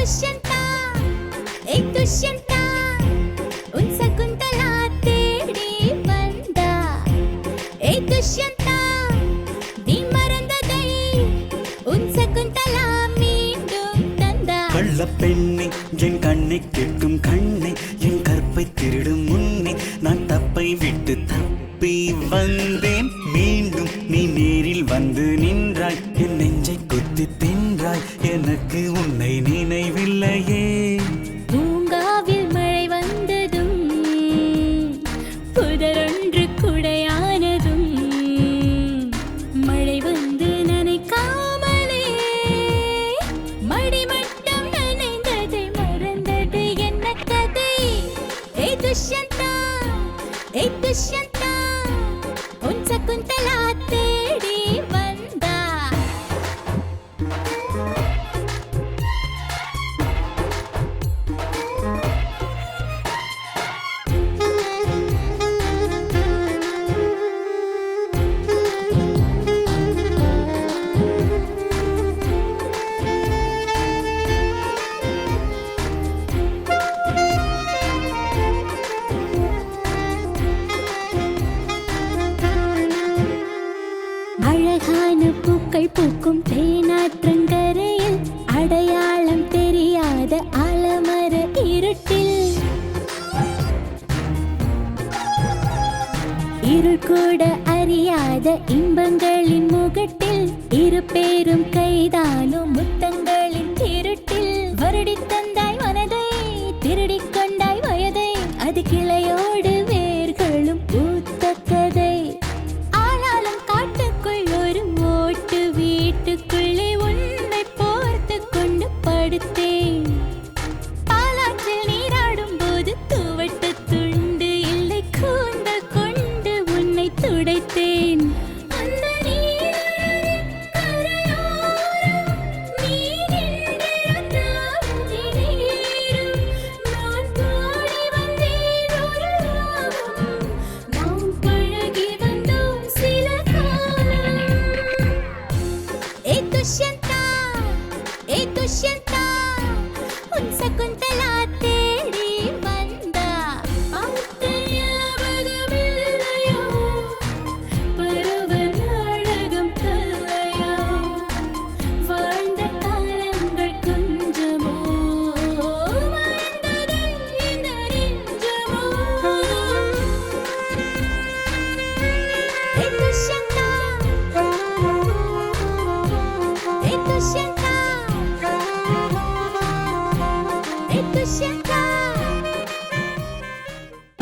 துஷ்யந்தா துஷ்யந்தா உன் சகுந்தலா தேடி வந்தா துஷ்யந்தா நீ மறந்ததை உன் சகுந்தலா மீண்டும் தந்தா. கள்ள பெண்ணை என் கண்ணை கேட்கும் கண்ணை என் கற்பை திருடும் முன்னே நான் தப்பை விட்டு தப்பி வந்தேன். மீண்டும் நீ நேரில் வந்து நின்றாய், என் நெஞ்சை குத்தி தின்றாய், எனக்கு உன்னை நினைவில்லையே. பூங்காவில் மழை வந்ததும் புதரொன்று குடையானதும் மழை வந்து நனைக்காமலே மடிமட்டம் நனைந்ததை மறந்தது என்ன கதை? துஷ்யந்தா துஷ்யந்தா உன் சகுந்தலா தேடி வந்தா. அழகான பூக்கள் பூக்கும் தேனாற்றங்கரையில் அடையாளம் தெரியாத ஆலமர இருட்டில் இருள் கூட அறியாத இன்பங்களின் முகட்டில் இரு பேரும் கைதானும் முத்தங்களின் திருட்டில் வருடித் தந்தாய் மனதை திருடிக் கொண்டாய் வயதை அது கிளையோடு வேர்களும் பூத்த கதை. ஆனாலும் காட்டுக்குள் ஒரு ஓட்டு வீட்டுக்குள்ளே உன்னை போர்த்து கொண்டு படுத்தேன். பாலாற்றில் நீராடும் போது துவட்ட துண்டு இல்லை கூந்தல் கொண்டு உன்னை துடைத்தேன். அந்த நீரின் கரையோரம் நீ நின்றிருந்தால் நீரும் நான் பாடி வந்தேன் ஒரு ராகம். நாம் பழகி வந்தோம் சில காலம். துஷ்யந்தா துஷ்யந்தா உன் சகுந்தலா